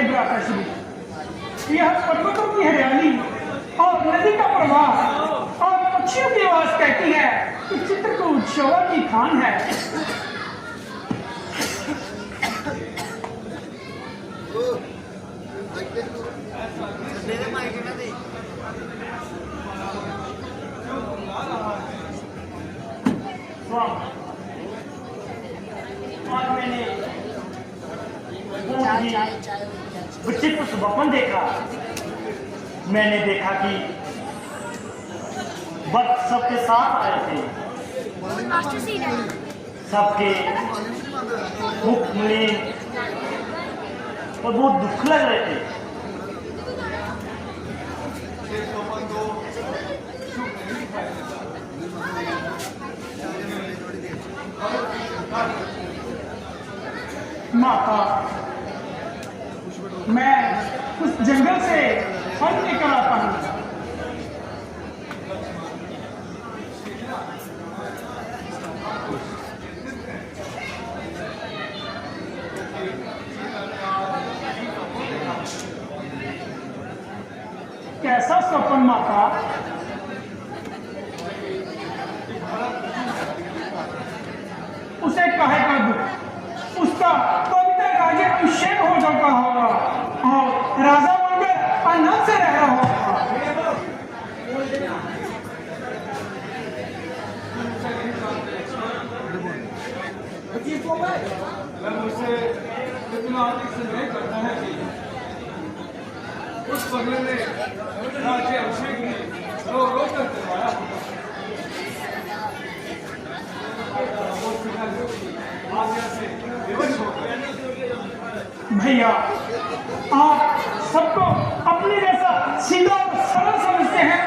भ्राता श्री, यह पर्वतों की हरियाली और नदी का प्रवाह और पक्षियों की आवाज कहती है कि चित्रकूट शोभा की खान है। आज मैंने विचित्र स्वप्न देखा। मैंने देखा कि वक्त सबके साथ आए थे, सबके मुख मलिन और बहुत दुख लग रहे थे। माता, मैं उस जंगल से फल लेकर आता हूँ। कैसा स्वप्न माता? उसे काहे का दुख? उसका पवित्र राज्य अभिषेक हो चुका होगा और राजा बनकर आनंद से रह रहा होगा। मैं मुझसे कितना अधिक संदेह करता है कि उस बगले में राज्य अभिषेक ने रो रो कर करवाया होगा। भैया, आप सबको अपने जैसा सीधा और सरल समझते हैं।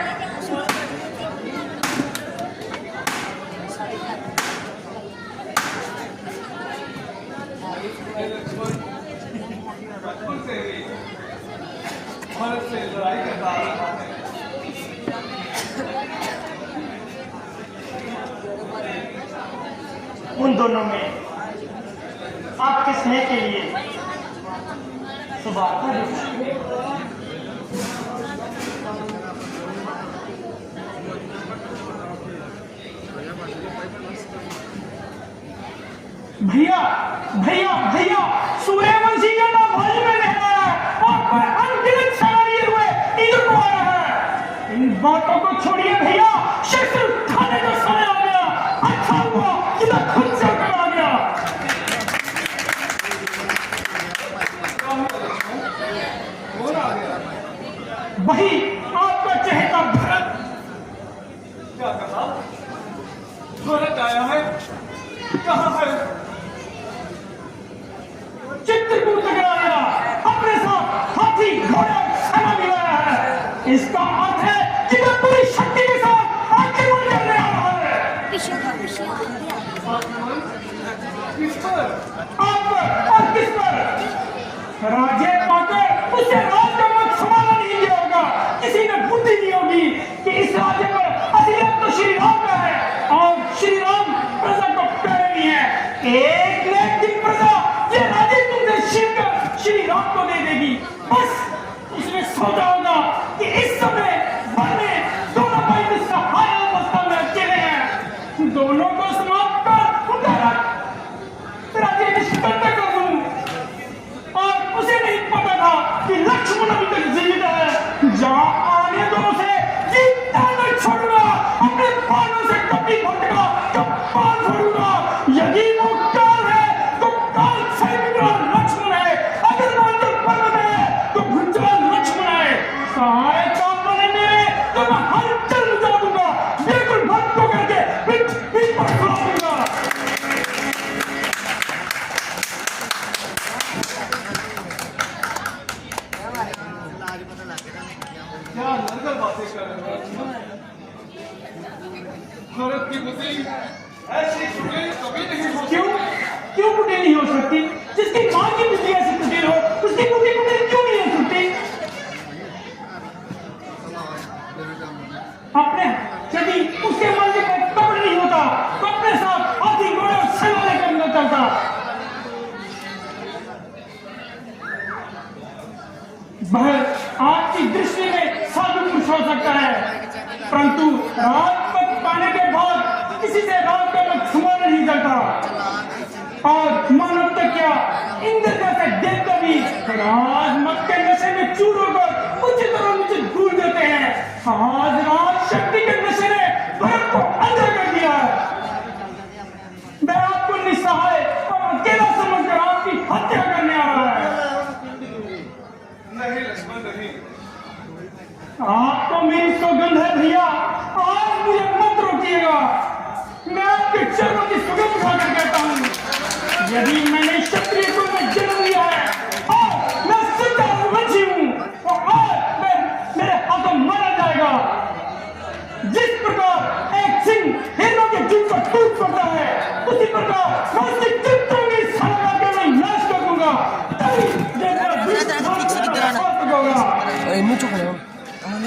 बचपन से ही भारत से लड़ाई करता आ रहा है। उन दोनों में आपके स्नेह के लिए सुबह भैया भैया भैया, सूर्यवंशी का नाम भोज में नहलाया और पर अनगिनत सवारी हुए इधर को आ रहा है। इन बातों को छोड़िए भैया, शस्त्र उठाने का समय आ गया। अच्छा हुआ कि मैं खुद से कर आ गया। वही आपका चहेता भरत। क्या कहा? भरत आया है? कहाँ है? चित्रकूट तक आया, अपने साथ हाथी घोड़ा सेना भी लाया है। इसका अर्थ है कि मैं पूरी शक्ति के साथ आक्रमण करने आ रहा है। किस पर? आप पर और किस पर? राज्य पाकर उसे राज का मत संभालना नहीं दिया होगा। किसी ने बुद्धि दी होगी कि इस राज्य पर असलियत तो श्री राम का है और श्री राम प्रजा को प्यारे नहीं है। एक न एक दिन प्रजा ये राज्य तुमसे छीनकर श्री राम को दे देगी। बस उसने सोचा होगा कि इस समय वन में दोनों भाई की सहाय अवस्था में अकेले हैं। दोनों को समाप्त कर उनका राज्य निष्पन्न कर दूं। और उसे नहीं पता था कि लक्ष्मण अभी तक जीवित है। जहां आने दो उसे जीता नहीं छोड़ूंगा। अपने बालों से कभी भटका कब बाल छोड़ूंगा। यदि वो काल है तो काल से विग्रह लक्ष्मण है। अगर मांडव पर्वत है तो भुजबल लक्ष्मण है। सहाय काम बने मेरे तो मैं हर चल जा दूंगा। बिल्कुल भक्त को करके पीठ पर खड़ा दूंगा। क्या नरगर बातें कर रहे हो? भारत की बुद्धि ऐसी कुटिल कभी नहीं हो। क्यों कुटिल नहीं हो सकती? जिसकी मां की बुद्धि ऐसी कुटिल हो, उसकी बुद्धि कुटिल क्यों नहीं हो सकती? अपने यदि उसके मन में कब्र नहीं होता तो अपने साथ हाथी घोड़े और सेना लेकर न चलता। वह आपकी दृष्टि में साधु पुरुष हो सकता है, परंतु राजपद पाने के बाद किसी से राज का लक्ष्मण नहीं करता। और मानव तक क्या, इंद्र जैसे देवता भी राजमत के नशे में चूर होकर उचित और अनुचित भूल देते हैं। आज राज शक्ति के नशे ने भारत को अंधा कर दिया है। मैं आपको निस्सहाय और अकेला समझकर आपकी हत्या करने आ रहा है। नहीं लक्ष्मण नहीं, आपको मेरी सौगंध है भैया, आज मुझे मत रोकिएगा। मैं आपके चरणों की सुगंध खाकर कहता हूँ, यदि मैंने क्षत्रिय कुल में जन्म लिया है और मैं सच्चा रघुवंशी हूँ, तो आज मेरे हाथों मारा जाएगा। जिस प्रकार एक सिंह हिरणों के झुंड को टूट पड़ता है, उसी प्रकार मैं उसकी चित्तों की सलाह के मैं नाश कर दूंगा। तभी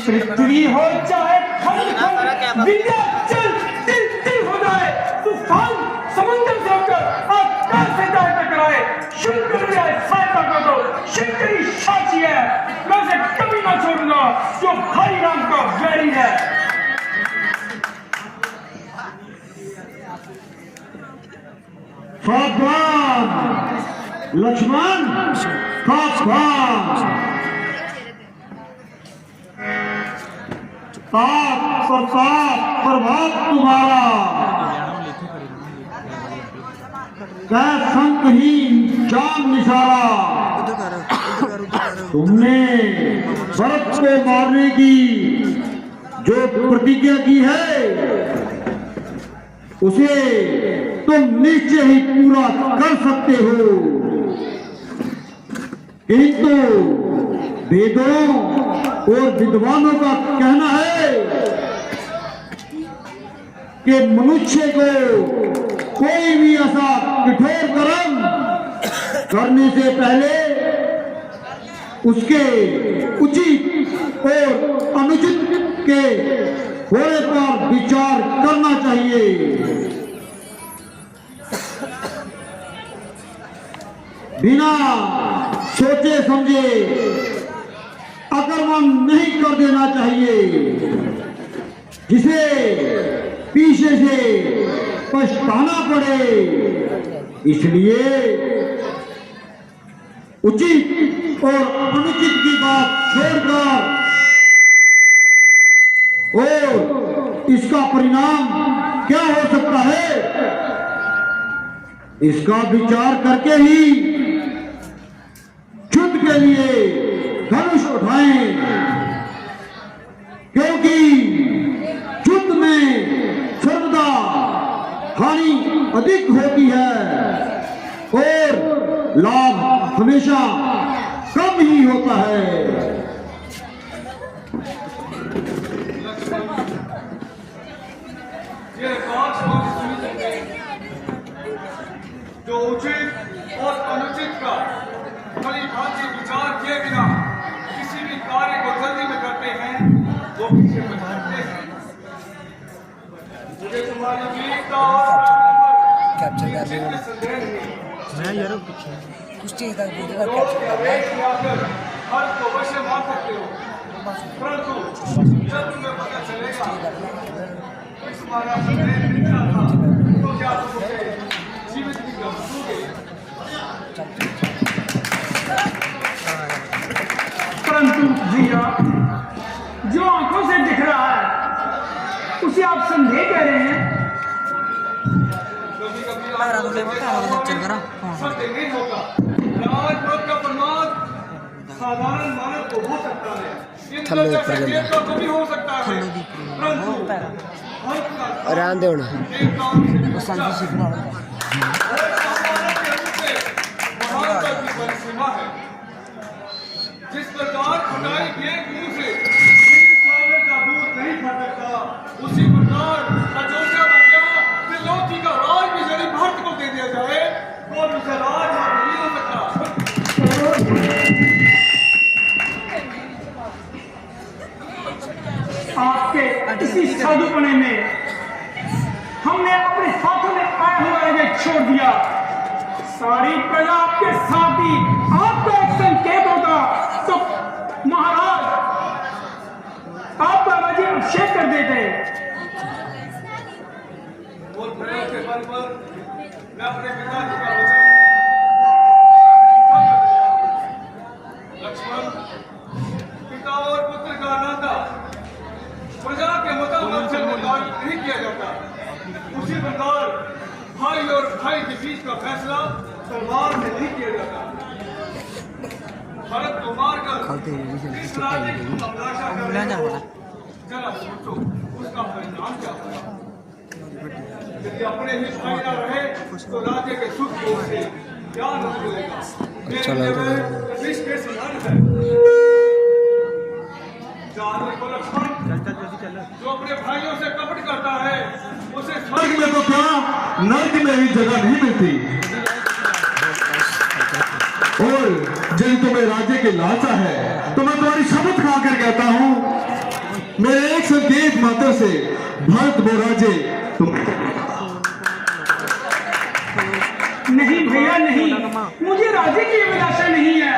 पृथ्वी हो चाहे खंड खंड, विंध्याचल तिल तिल हो जाए, तूफान समुद्र से होकर आकाश से जाए टकराए, शंकर मेरी सहायता कर दो। शंकरी साक्षी है, मैं उसे कभी ना छोड़ूंगा जो भाई राम का वैरी है। सावधान लक्ष्मण, सावधान। ताप प्रताप प्रभाव तुम्हारा, संतहीन जान निसारा। तुमने भरत को मारने की जो प्रतिज्ञा की है, उसे तुम निश्चय ही पूरा कर सकते हो, किंतु वेदों और विद्वानों का कहना है कि मनुष्य को कोई भी ऐसा कठोर कर्म करने से पहले उसके उचित और अनुचित के होने पर विचार करना चाहिए। बिना सोचे समझे आक्रमण नहीं कर देना चाहिए, जिसे पीछे से पछताना पड़े। इसलिए उचित और अनुचित की बात छोड़कर और इसका परिणाम क्या हो सकता है, इसका विचार करके ही युद्ध के लिए धनुष उठाएं, क्योंकि युद्ध में सर्वदा हानि अधिक होती है और लाभ हमेशा कम ही होता है। ये बात सुनी जाए, जो उचित और अनुचित का भली भांति विचार किए बिना किसी भी कार्य को जल्दी में करते हैं, वो पीछे पछताते हैं। मुझे तुम्हारी वीरता और संदेह नहीं। मैं यार कुछ चीज तक बोलेगा लोग प्रवेश में आकर हर को वश में मान सकते हो, परंतु जब तुम्हें पता चलेगा कि तुम्हारा संदेह मिथ्या था, तो क्या तुम उसे जीवित भी कर दोगे? परंतु भैया, जो आंखों से दिख रहा है उसे आप संदेह कह रहे हैं। सत्य नहीं होगा। राजपद का प्रमाण साधारण मानव को हो सकता है, इंद्र जैसे देवता को भी हो सकता है, परंतु रहने दो ना, वो शांति से घुमा सीमा है। जिस प्रकार खटाई के मुंह से का दूध नहीं फटकता, उसी प्रकार अयोध्या में क्या त्रिलोकी का राज भी यदि भारत को दे दिया जाए तो उसे राज नहीं हो सकता। आपके इसी साधुपने में हमने अपने हाथों में आया हुआ यज्ञ छोड़ दिया। सारी प्रजा आपके साथ ही आपका एक संकेत होगा तो महाराज आपका राज्य अभिषेक कर देते। और प्रयोग के बल पर मैं अपने पिताजी का वचन लक्ष्मण, पिता और पुत्र का नाता प्रजा के मुताबिक से निर्धारित नहीं किया जाता। उसी प्रकार भाई और भाई के बीच का फैसला तलवार में नहीं किया जाता। भरत को मारकर इस राज्य की अभिलाषा कर रहे हो, जरा सोचो उसका परिणाम क्या होगा। यदि अपने ही भाई न रहे तो राज्य के सुख भोग से क्या न मिलेगा। मेरे लिए विष के समान है। जानवर को लक्ष्मण जो अपने भाइयों से कपट करता है उसे स्वर्ग में तो क्या नर्क में भी जगह नहीं मिलती। और यदि तुम्हें राज्य के लालसा है तो मैं तुम्हारी शपथ खाकर कहता हूं, मेरे एक संकेत मात्र से भरत वो राज्य तुम नहीं भैया नहीं, मुझे राज्य की अभिलाषा नहीं है,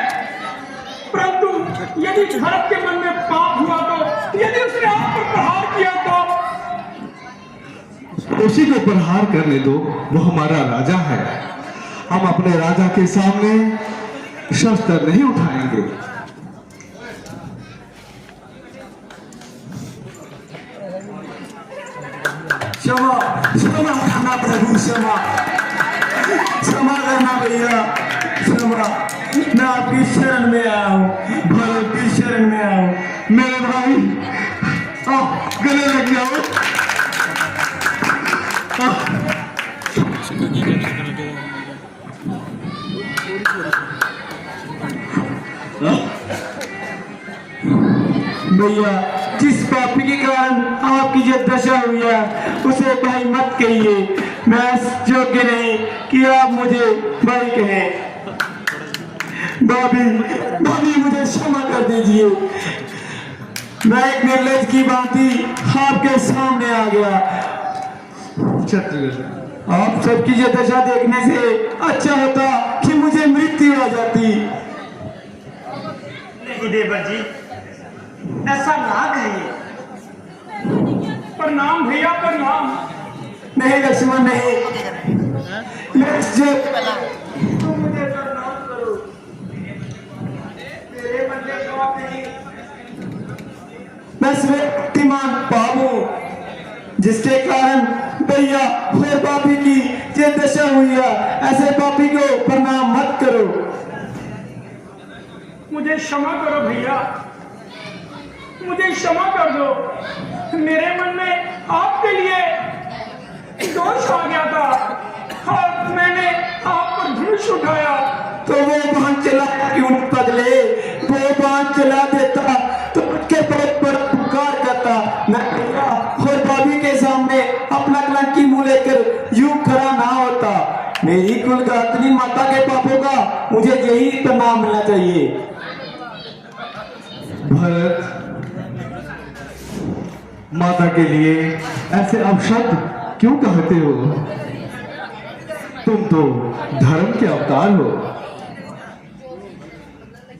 परंतु यदि भरत के मन में पाप हुआ तो, यदि उसने आप पर प्रहार किया तो उसी को प्रहार करने दो, वो हमारा राजा है। हम अपने राजा के सामने शस्त्र नहीं उठाएंगे। क्षमा क्षमा करना प्रभु, क्षमा क्षमा करना भैया, क्षमा। मैं आपकी शरण में आया हूँ, भरत की शरण में आया हूँ। मेरे भाई गले लग जाओ। भैया जिस पापी के कारण आपकी जो दशा हुई है उसे भाई मत कहिए। मैं योग्य नहीं कि आप मुझे भाई कहें। भाभी भाभी मुझे क्षमा कर दीजिए। मैं एक निर्लज की भांति आपके सामने आ गया। आप सबकी ये दशा देखने से अच्छा होता कि मुझे मृत्यु आ जाती। नहीं देवर जी, ऐसा ना कहिए। प्रणाम भैया, प्रणाम। नहीं लक्ष्मण नहीं, तुम मुझे प्रणाम करो। तेरे बदले जवाब नहीं। मैं श्रीमान बाबू जिसके कारण भैया और पापी की ये दशा हुई है, ऐसे पापी को प्रणाम मत करो। मुझे क्षमा करो भैया, मुझे क्षमा कर दो। मेरे मन में आपके लिए दोष आ गया था और मैंने आप पर धनुष उठाया। तो वो बाण चला क्यों पगले? वो बाण चला देता तो उसके बहुत बड़ा पुकार करता। मैं भैया और भाभी के सामने अपना कलंकी मुंह लेकर यूं खड़ा ना होता। मेरी कुलगात्री माता के पापों का मुझे यही प्रणाम मिलना चाहिए। भरत, माता के लिए ऐसे अपशब्द क्यों कहते हो? तुम तो धर्म के अवतार हो।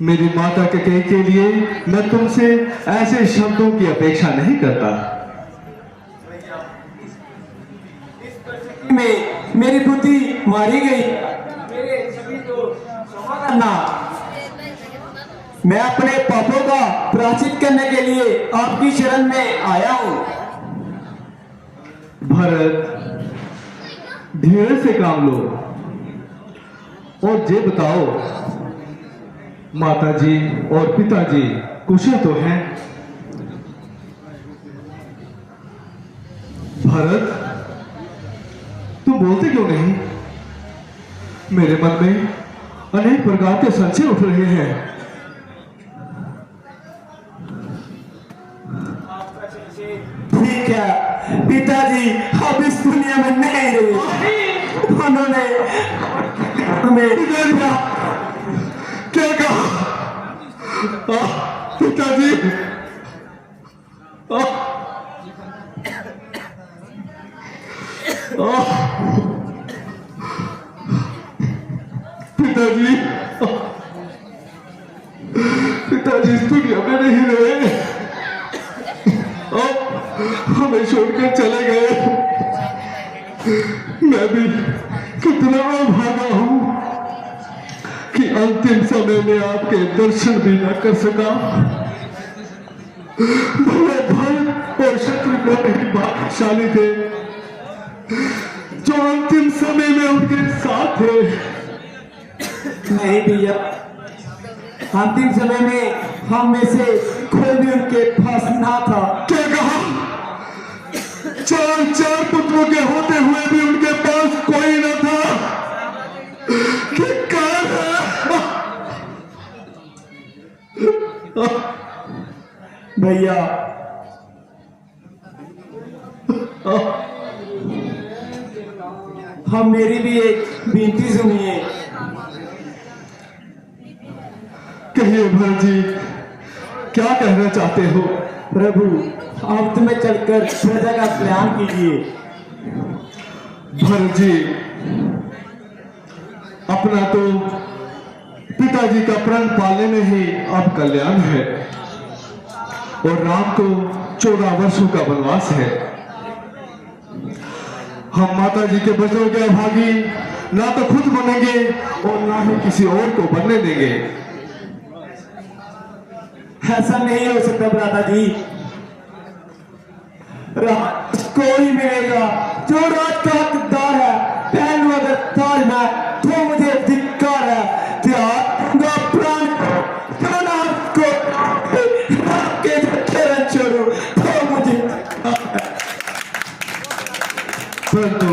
मेरी माता के लिए मैं तुमसे ऐसे शब्दों की अपेक्षा नहीं करता। इस परिस्थिति में मेरी बुद्धि मारी गई। मेरे सभी को क्षमा करना। मैं अपने पापों का प्रायश्चित करने के लिए आपकी शरण में आया हूँ। भरत, धीरे से काम लो और ये बताओ, माताजी और पिताजी कुशल तो हैं? भरत, तुम बोलते क्यों नहीं? मेरे मन में अनेक प्रकार के संशय उठ रहे हैं। ठीक है पिताजी, अब इस दुनिया में नहीं रहे। उन्होंने हमें क्या कहा? पिताजी, पिताजी, पिताजी इस दुनिया कभी हमें नहीं रोए और हमें छोड़कर चले गए। मैं भी कितना भागा हूं कि अंतिम समय में आपके दर्शन भी न कर सका। भले भरत और शत्रुघ्न भी भाग्यशाली थे जो अंतिम समय में उनके साथ थे। नहीं भैया, अंतिम समय में हम में से कोई भी उनके पास ना था। क्या कहा? चार पुत्रों के होते हुए भी उनके पास कोई न था। क्या कारण है? भैया, हम मेरी भी एक विनती सुनिए। कहिए भरत जी, क्या कहना चाहते हो? प्रभु, आप तुम्हें चलकर प्रजा का कल्याण कीजिए। भरत जी, अपना तो पिताजी का प्रण पालने में ही अब कल्याण है और राम को 14 वर्षों का वनवास है। हम माता जी के बचनों के अभागी ना तो खुद बनेंगे और ना ही किसी और को बनने देंगे। ऐसा नहीं हो सकता भ्राता जी। कोई मिलेगा जो राज का हकदार है। पहलू अगर ताज में तो मुझे धिक्कार है। त्याग प्राण को आपके चरण छोड़ो तो मुझे। परंतु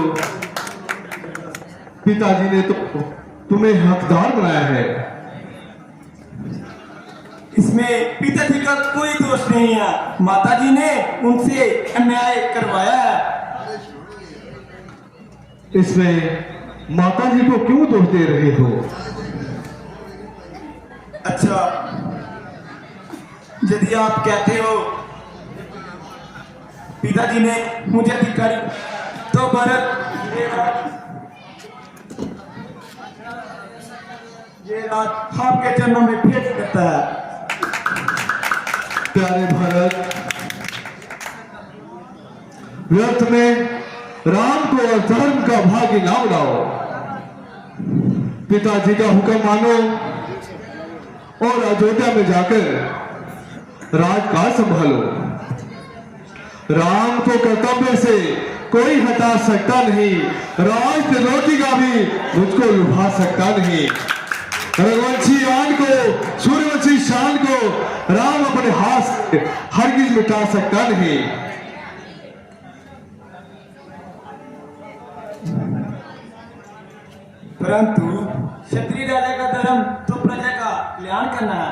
पिताजी ने तो तुम्हें हकदार बनाया है। इसमें पिताजी का कोई दोष नहीं है। माताजी ने उनसे अन्याय करवाया है। इसमें माताजी को क्यों दोष दे रहे हो? अच्छा, यदि आप कहते हो पिताजी ने मुझे अधिकारी, तो भरत ये रात आपके चरणों में भेंट करता है। प्यारे भरत, व्यर्थ में राम को और धर्म का भागी ना उड़ाओ। पिताजी का हुक्म मानो और अयोध्या में जाकर राजकाज संभालो। राम को कर्तव्य से कोई हटा सकता नहीं। राज त्रिलोकी का भी मुझको लुभा सकता नहीं। रघुवंशी आन को, सूर्यवंशी शान को राम अपने हाथ से हरगिज मिटा सकता नहीं। परंतु क्षत्रिय राजा का धर्म तो प्रजा का कल्याण करना है।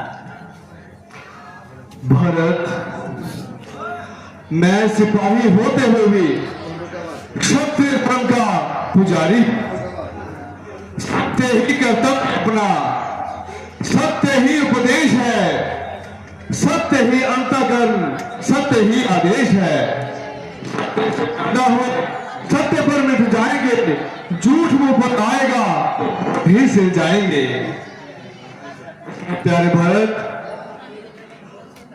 भरत, मैं सिपाही होते हुए भी क्षत्रिय धर्म का पुजारी। सत्य ही कर्तव्य अपना, सत्य ही उपदेश है, सत्य ही अंतःकरण, सत्य ही आदेश है। सत्य पर मिट जाएंगे, झूठ मुंह पर आएगा भी से जाएंगे। प्यारे भरत,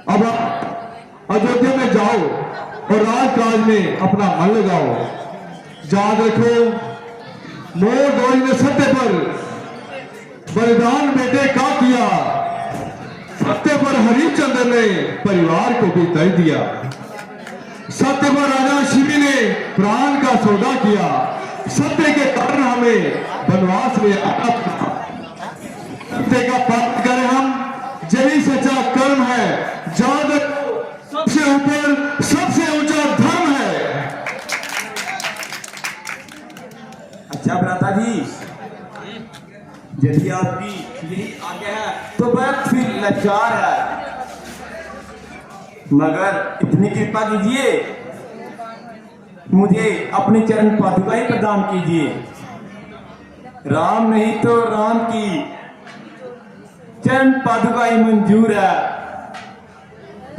अब अयोध्या में जाओ और राजकाज में अपना मन लगाओ। याद रखो, मोर ध्वज ने सत्य पर बलिदान बेटे का किया। सत्य पर हरिश्चंद्र ने परिवार को भी तय दिया। सत्य पर राजा शिवी ने प्राण का सौदा किया। सत्य के कारण हमें वनवास में आना था। सत्य का पालन करें हम, यही सच्चा कर्म है। याद सबसे ऊपर सबसे ऊंचा धर्म है। अच्छा भ्राता जी, यदि आपकी यही आज्ञा है तो भरत फिर लाचार है। मगर इतनी कृपा कीजिए, मुझे अपने चरण पादुका ही प्रदान कीजिए। राम नहीं तो राम की चरण पादुका ही मंजूर है।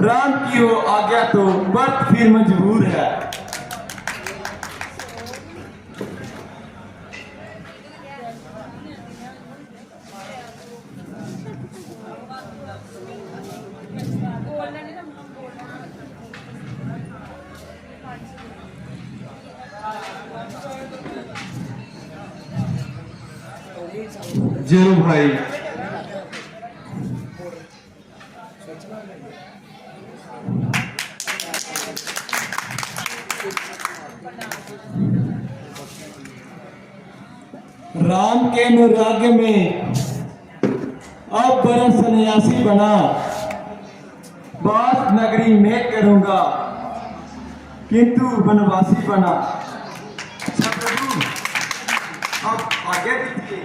राम की हो आज्ञा तो भरत फिर मजबूर है। जेरू भाई राम के अनुराग में अब बरस सन्यासी बना, बास नगरी में करूंगा किंतु वनवासी बना। अच्छा प्रभु, अब आगे दीजिए,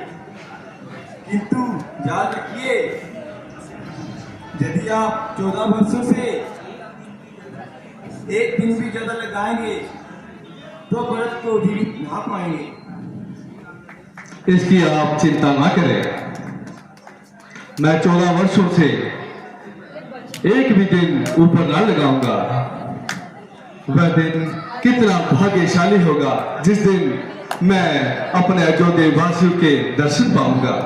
किंतु याद रखिए यदि आप 14 वर्षों से एक दिन भी ज्यादा लगाएंगे तो व्रत को जीवित ना पाएंगे। इसकी आप चिंता ना करें। मैं 14 वर्षों से एक भी दिन ऊपर ना लगाऊंगा। वह दिन कितना भाग्यशाली होगा जिस दिन मैं अपने अयोध्या वासियों के दर्शन पाऊंगा।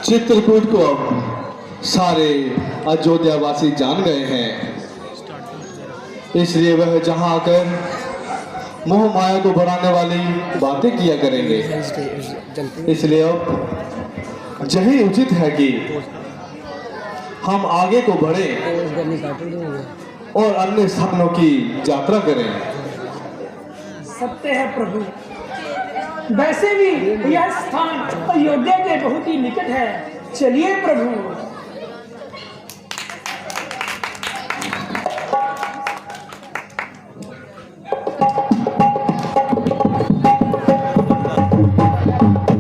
चित्रकूट को अब सारे अयोध्यावासी जान गए हैं, इसलिए वह जहां आकर मोह माया को बढ़ाने वाली बातें किया करेंगे। इसलिए अब यही उचित है कि हम आगे को बढ़ें और अन्य स्थानों की यात्रा करें। सत्य है प्रभु, वैसे भी यह स्थान अयोध्या के बहुत ही निकट है। चलिए प्रभु।